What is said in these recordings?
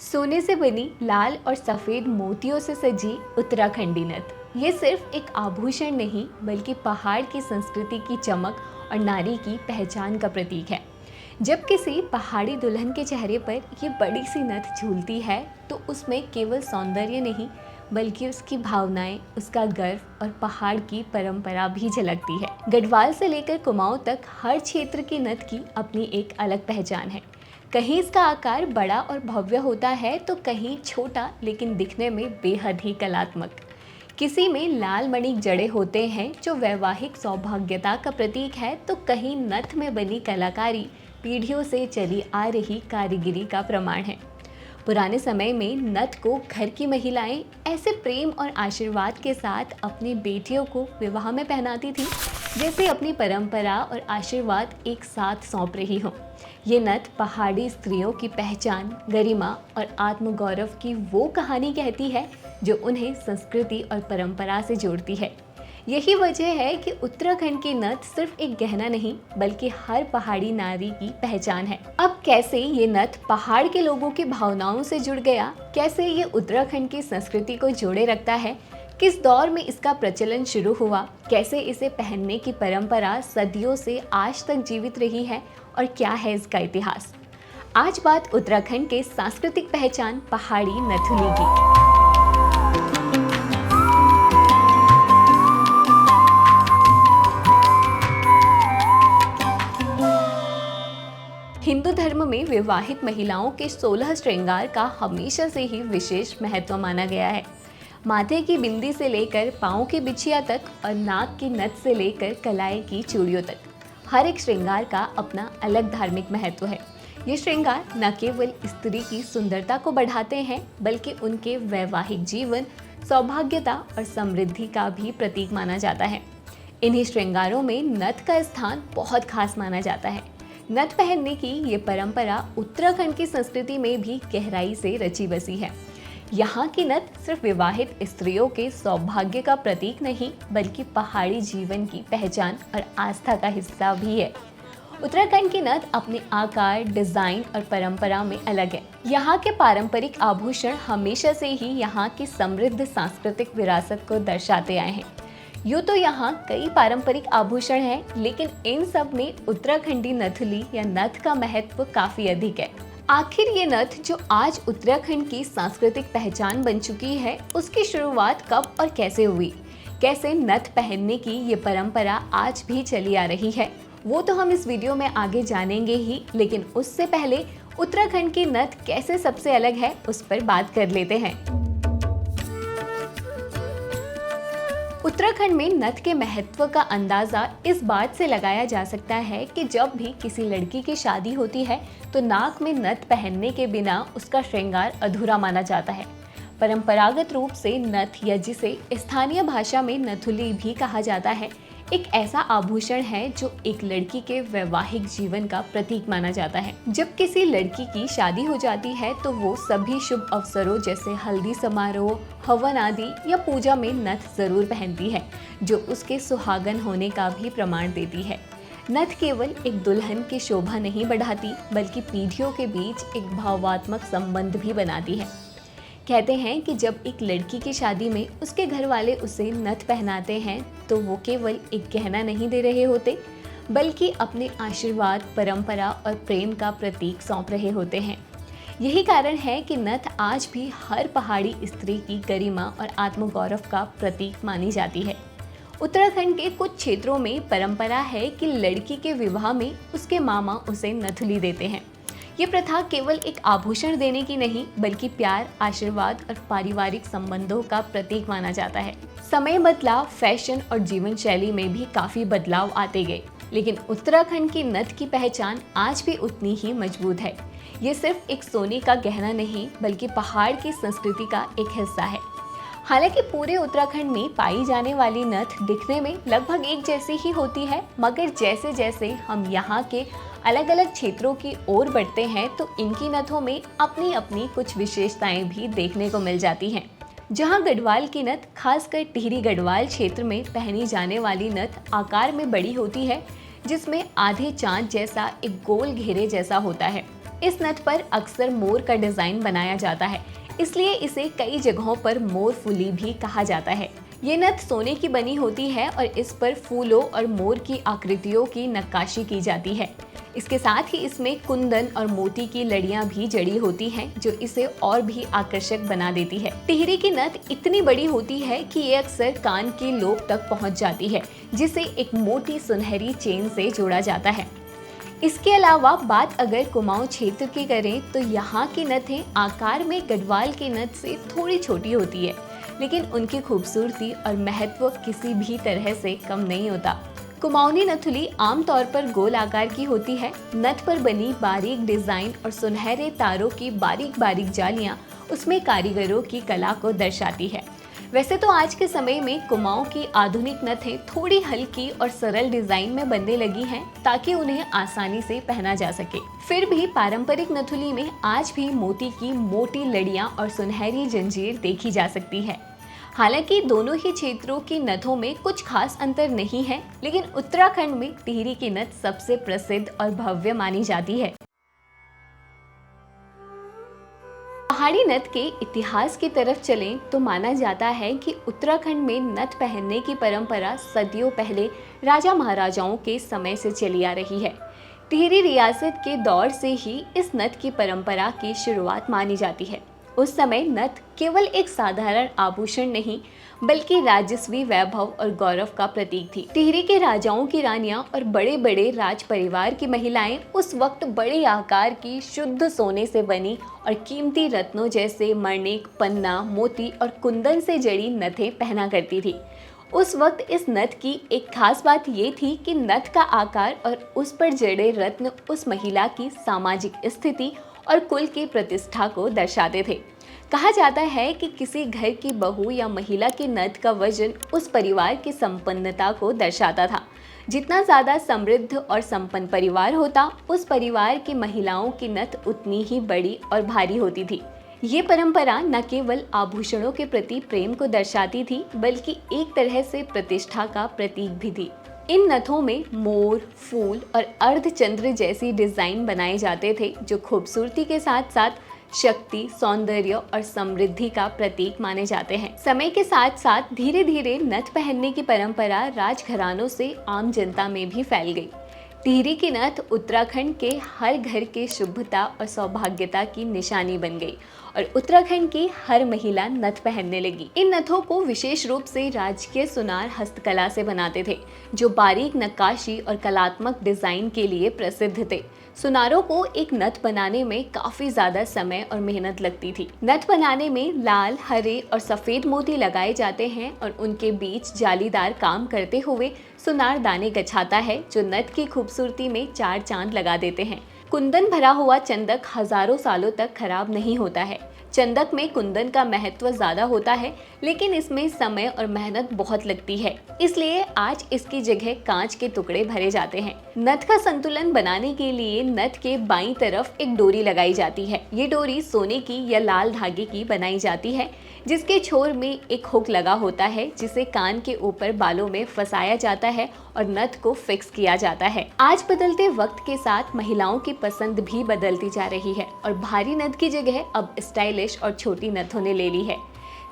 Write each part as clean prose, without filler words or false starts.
सोने से बनी लाल और सफेद मोतियों से सजी उत्तराखंडी नथ ये सिर्फ एक आभूषण नहीं बल्कि पहाड़ की संस्कृति की चमक और नारी की पहचान का प्रतीक है। जब किसी पहाड़ी दुल्हन के चेहरे पर ये बड़ी सी नथ झूलती है तो उसमें केवल सौंदर्य नहीं बल्कि उसकी भावनाएं, उसका गर्व और पहाड़ की परंपरा भी झलकती है। गढ़वाल से लेकर कुमाऊं तक हर क्षेत्र की नथ की अपनी एक अलग पहचान है। कहीं इसका आकार बड़ा और भव्य होता है तो कहीं छोटा लेकिन दिखने में बेहद ही कलात्मक। किसी में लाल मणिक जड़े होते हैं जो वैवाहिक सौभाग्यता का प्रतीक है, तो कहीं नथ में बनी कलाकारी पीढ़ियों से चली आ रही कारीगरी का प्रमाण है। पुराने समय में नथ को घर की महिलाएं ऐसे प्रेम और आशीर्वाद के साथ अपनी बेटियों को विवाह में पहनाती थी जैसे अपनी परंपरा और आशीर्वाद एक साथ सौंप रही हो। ये नथ पहाड़ी स्त्रियों की पहचान, गरिमा और आत्मगौरव की वो कहानी कहती है जो उन्हें संस्कृति और परंपरा से जोड़ती है। यही वजह है कि उत्तराखंड की नथ सिर्फ एक गहना नहीं बल्कि हर पहाड़ी नारी की पहचान है। अब कैसे ये नथ पहाड़ के लोगों की भावनाओं से जुड़ गया, कैसे ये उत्तराखंड की संस्कृति को जोड़े रखता है, किस दौर में इसका प्रचलन शुरू हुआ, कैसे इसे पहनने की परंपरा सदियों से आज तक जीवित रही है और क्या है इसका इतिहास। आज बात उत्तराखंड के सांस्कृतिक पहचान पहाड़ी नथुली की। हिंदू धर्म में विवाहित महिलाओं के 16 श्रृंगार का हमेशा से ही विशेष महत्व माना गया है। माथे की बिंदी से लेकर पाँव की बिछिया तक और नाक की नथ से लेकर कलाई की चूड़ियों तक हर एक श्रृंगार का अपना अलग धार्मिक महत्व है। ये श्रृंगार न केवल स्त्री की सुंदरता को बढ़ाते हैं बल्कि उनके वैवाहिक जीवन, सौभाग्यता और समृद्धि का भी प्रतीक माना जाता है। इन्हीं श्रृंगारों में नथ का स्थान बहुत खास माना जाता है। नथ पहनने की ये परंपरा उत्तराखंड की संस्कृति में भी गहराई से रची बसी है। यहाँ की नथ सिर्फ विवाहित स्त्रियों के सौभाग्य का प्रतीक नहीं बल्कि पहाड़ी जीवन की पहचान और आस्था का हिस्सा भी है। उत्तराखंड की नथ अपने आकार, डिजाइन और परंपरा में अलग है। यहाँ के पारंपरिक आभूषण हमेशा से ही यहाँ की समृद्ध सांस्कृतिक विरासत को दर्शाते आए हैं। यूँ तो यहाँ कई पारंपरिक आभूषण हैं, लेकिन इन सब में उत्तराखंडी नथुली या नथ का महत्व काफी अधिक है। आखिर ये नथ जो आज उत्तराखंड की सांस्कृतिक पहचान बन चुकी है, उसकी शुरुआत कब और कैसे हुई? कैसे नथ पहनने की ये परंपरा आज भी चली आ रही है, वो तो हम इस वीडियो में आगे जानेंगे ही, लेकिन उससे पहले उत्तराखंड की नथ कैसे सबसे अलग है उस पर बात कर लेते हैं। उत्तराखंड में नथ के महत्व का अंदाज़ा इस बात से लगाया जा सकता है कि जब भी किसी लड़की की शादी होती है तो नाक में नथ पहनने के बिना उसका श्रृंगार अधूरा माना जाता है। परंपरागत रूप से नथ, या जिसे स्थानीय भाषा में नथुली भी कहा जाता है, एक ऐसा आभूषण है जो एक लड़की के वैवाहिक जीवन का प्रतीक माना जाता है। जब किसी लड़की की शादी हो जाती है तो वो सभी शुभ अवसरों जैसे हल्दी समारोह, हवन आदि या पूजा में नथ जरूर पहनती है, जो उसके सुहागन होने का भी प्रमाण देती है। नथ केवल एक दुल्हन की शोभा नहीं बढ़ाती बल्कि पीढ़ियों के बीच एक भावनात्मक संबंध भी बनाती है। कहते हैं कि जब एक लड़की की शादी में उसके घर वाले उसे नथ पहनाते हैं तो वो केवल एक गहना नहीं दे रहे होते बल्कि अपने आशीर्वाद, परंपरा और प्रेम का प्रतीक सौंप रहे होते हैं। यही कारण है कि नथ आज भी हर पहाड़ी स्त्री की गरिमा और आत्मगौरव का प्रतीक मानी जाती है। उत्तराखंड के कुछ क्षेत्रों में परंपरा है कि लड़की के विवाह में उसके मामा उसे नथुली देते हैं। ये प्रथा केवल एक आभूषण देने की नहीं बल्कि प्यार, आशीर्वाद और पारिवारिक संबंधों का प्रतीक माना जाता है। समय बदला, फैशन और जीवन शैली में भी काफी बदलाव आते गए, लेकिन उत्तराखंड की नथ की पहचान आज भी उतनी ही मजबूत है। ये सिर्फ एक सोने का गहना नहीं बल्कि पहाड़ की संस्कृति का एक हिस्सा है। हालांकि पूरे उत्तराखंड में पाई जाने वाली नथ दिखने में लगभग एक जैसी ही होती है, मगर जैसे जैसे हम यहाँ के अलग अलग क्षेत्रों की ओर बढ़ते हैं तो इनकी नथों में अपनी अपनी कुछ विशेषताएं भी देखने को मिल जाती हैं। जहां गढ़वाल की नथ, खासकर टिहरी गढ़वाल क्षेत्र में पहनी जाने वाली नथ आकार में बड़ी होती है, जिसमें आधे चांद जैसा एक गोल घेरे जैसा होता है। इस नथ पर अक्सर मोर का डिजाइन बनाया जाता है, इसलिए इसे कई जगहों पर मोर फुली भी कहा जाता है। ये नथ सोने की बनी होती है और इस पर फूलों और मोर की आकृतियों की नक्काशी की जाती है। इसके साथ ही इसमें कुंदन और मोती की लड़ियां भी जड़ी होती हैं, जो इसे और भी आकर्षक बना देती है। टिहरी की नथ इतनी बड़ी होती है कि ये अक्सर कान के लोब तक पहुंच जाती है, जिसे एक मोटी सुनहरी चेन से जोड़ा जाता है। इसके अलावा बात अगर कुमाऊं क्षेत्र की करें तो यहाँ की नथें आकार में गढ़वाल की नथ से थोड़ी छोटी होती है, लेकिन उनकी खूबसूरती और महत्व किसी भी तरह से कम नहीं होता। कुमाऊनी नथुली आमतौर पर गोल आकार की होती है। नथ पर बनी बारीक डिजाइन और सुनहरे तारों की बारीक बारीक जालियां उसमें कारीगरों की कला को दर्शाती है। वैसे तो आज के समय में कुमाऊं की आधुनिक नथें थोड़ी हल्की और सरल डिजाइन में बनने लगी हैं, ताकि उन्हें आसानी से पहना जा सके। फिर भी पारंपरिक नथुली में आज भी मोती की मोटी लड़ियां और सुनहरी जंजीर देखी जा सकती है। हालांकि दोनों ही क्षेत्रों की नथों में कुछ खास अंतर नहीं है, लेकिन उत्तराखंड में टिहरी की नथ सबसे प्रसिद्ध और भव्य मानी जाती है। पहाड़ी नथ के इतिहास की तरफ चलें तो माना जाता है कि उत्तराखंड में नथ पहनने की परंपरा सदियों पहले राजा महाराजाओं के समय से चली आ रही है। टिहरी रियासत के दौर से ही इस नथ की परंपरा की शुरुआत मानी जाती है। उस समय नथ केवल एक साधारण आभूषण नहीं, बल्कि राजस्वी वैभव और गौरव का प्रतीक थी। टिहरी के राजाओं की रानियां और बड़े बड़े राज परिवार की महिलाएं उस वक्त बड़े आकार की शुद्ध सोने से बनी और कीमती रत्नों जैसे मणिक, पन्ना, मोती और कुंदन से जड़ी नथें पहना करती थी। उस वक्त इस नथ की एक खास बात ये थी कि नथ का आकार और उस पर जड़े रत्न उस महिला की सामाजिक स्थिति और कुल की प्रतिष्ठा को दर्शाते थे। कहा जाता है कि किसी घर की बहू या महिला की नथ का वजन उस परिवार की संपन्नता को दर्शाता था। जितना ज़्यादा समृद्ध और संपन्न परिवार होता, उस परिवार की महिलाओं की नथ उतनी ही बड़ी और भारी होती थी। ये परंपरा न केवल आभूषणों के प्रति प्रेम को दर्शाती थी, बल्कि एक तरह से प्रतिष्ठा का प्रतीक भी थी। इन नथों में मोर, फूल और अर्धचंद्र जैसी डिजाइन बनाए जाते थे, जो खूबसूरती के साथ साथ शक्ति, सौंदर्य और समृद्धि का प्रतीक माने जाते हैं। समय के साथ साथ धीरे धीरे नथ पहनने की परंपरा राजघरानों से आम जनता में भी फैल गई। टिहरी की नथ उत्तराखंड के हर घर के शुभता और सौभाग्यता की निशानी बन गई और उत्तराखंड की हर महिला नथ पहनने लगी। इन नथों को विशेष रूप से राजकीय सुनार हस्तकला से बनाते थे, जो बारीक नक्काशी और कलात्मक डिजाइन के लिए प्रसिद्ध थे। सुनारों को एक नथ बनाने में काफी ज्यादा समय और मेहनत लगती थी। नथ बनाने में लाल, हरे और सफेद मोती लगाए जाते हैं और उनके बीच जालीदार काम करते हुए सुनार दाने गछाता है, जो नथ की खूबसूरती में चार चांद लगा देते हैं। कुंदन भरा हुआ चंदक हजारों सालों तक खराब नहीं होता है। चंदक में कुंदन का महत्व ज्यादा होता है, लेकिन इसमें समय और मेहनत बहुत लगती है, इसलिए आज इसकी जगह कांच के टुकड़े भरे जाते हैं। नथ का संतुलन बनाने के लिए नथ के बाईं तरफ एक डोरी लगाई जाती है। ये डोरी सोने की या लाल धागे की बनाई जाती है, जिसके छोर में एक हुक लगा होता है, जिसे कान के ऊपर बालों में फंसाया जाता है और नथ को फिक्स किया जाता है। आज बदलते वक्त के साथ महिलाओं की पसंद भी बदलती जा रही है और भारी नथ की जगह अब स्टाइलिश और छोटी नथों ने ले ली है।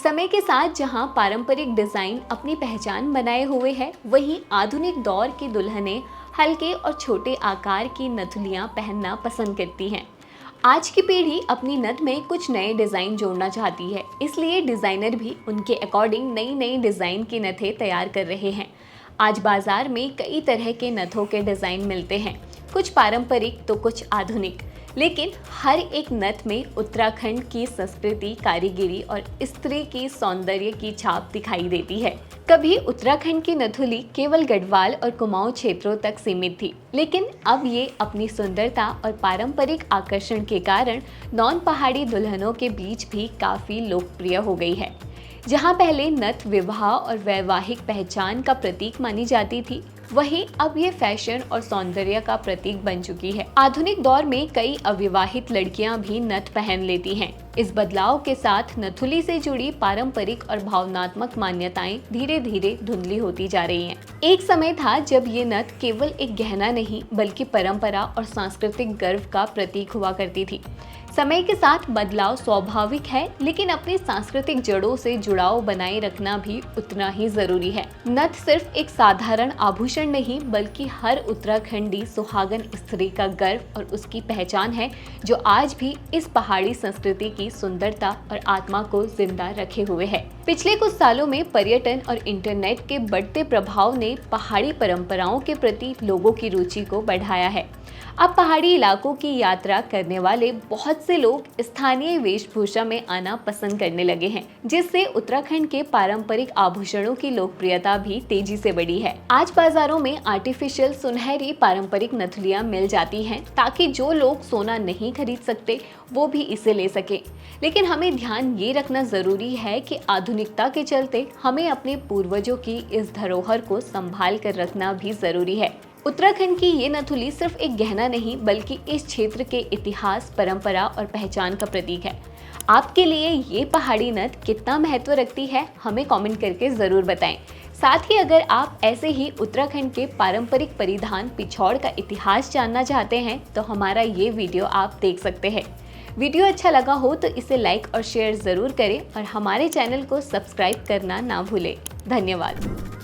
समय के साथ जहां पारंपरिक डिजाइन अपनी पहचान बनाए हुए है, वहीं आधुनिक दौर की दुल्हनें हल्के और छोटे आकार की नथुलियां पहनना पसंद करती हैं। आज की पीढ़ी अपनी नथ में कुछ नए डिज़ाइन जोड़ना चाहती है, इसलिए डिज़ाइनर भी उनके अकॉर्डिंग नई नई डिज़ाइन की नथें तैयार कर रहे हैं। आज बाजार में कई तरह के नथों के डिज़ाइन मिलते हैं, कुछ पारंपरिक तो कुछ आधुनिक, लेकिन हर एक नथ में उत्तराखंड की संस्कृति, कारीगरी और स्त्री की सौंदर्य की छाप दिखाई देती है। कभी उत्तराखंड की नथुली केवल गढ़वाल और कुमाऊं क्षेत्रों तक सीमित थी, लेकिन अब ये अपनी सुंदरता और पारंपरिक आकर्षण के कारण नॉन पहाड़ी दुल्हनों के बीच भी काफ़ी लोकप्रिय हो गई है। जहाँ पहले नथ विवाह और वैवाहिक पहचान का प्रतीक मानी जाती थी, वहीं अब ये फैशन और सौंदर्य का प्रतीक बन चुकी है। आधुनिक दौर में कई अविवाहित लड़कियां भी नथ पहन लेती हैं। इस बदलाव के साथ नथुली से जुड़ी पारंपरिक और भावनात्मक मान्यताएं धीरे धीरे धुंधली होती जा रही हैं। एक समय था जब ये नथ केवल एक गहना नहीं बल्कि परंपरा और सांस्कृतिक गर्व का प्रतीक हुआ करती थी। समय के साथ बदलाव स्वाभाविक है, लेकिन अपनी सांस्कृतिक जड़ों से जुड़ाव बनाए रखना भी उतना ही जरूरी है। नथ सिर्फ एक साधारण आभूषण नहीं बल्कि हर उत्तराखंडी सुहागन स्त्री का गर्व और उसकी पहचान है, जो आज भी इस पहाड़ी संस्कृति की सुंदरता और आत्मा को जिंदा रखे हुए है। पिछले कुछ सालों में पर्यटन और इंटरनेट के बढ़ते प्रभाव ने पहाड़ी परंपराओं के प्रति लोगों की रुचि को बढ़ाया है। अब पहाड़ी इलाकों की यात्रा करने वाले बहुत से लोग स्थानीय वेशभूषा में आना पसंद करने लगे हैं, जिससे उत्तराखंड के पारंपरिक आभूषणों की लोकप्रियता भी तेजी से बढ़ी है। आज बाजारों में आर्टिफिशियल सुनहरी पारंपरिक नथुलियां मिल जाती हैं, ताकि जो लोग सोना नहीं खरीद सकते वो भी इसे ले सके। लेकिन हमें ध्यान ये रखना जरूरी है कि आधुनिकता के चलते हमें अपने पूर्वजों की इस धरोहर को संभाल कर रखना भी जरूरी है। उत्तराखंड की ये नथुली सिर्फ एक गहना नहीं बल्कि इस क्षेत्र के इतिहास, परंपरा और पहचान का प्रतीक है। आपके लिए ये पहाड़ी नथ कितना महत्व रखती है, हमें कमेंट करके जरूर बताएं। साथ ही अगर आप ऐसे ही उत्तराखंड के पारंपरिक परिधान पिछौड़ का इतिहास जानना चाहते हैं तो हमारा ये वीडियो आप देख सकते हैं। वीडियो अच्छा लगा हो तो इसे लाइक और शेयर जरूर करें और हमारे चैनल को सब्सक्राइब करना ना भूलें। धन्यवाद।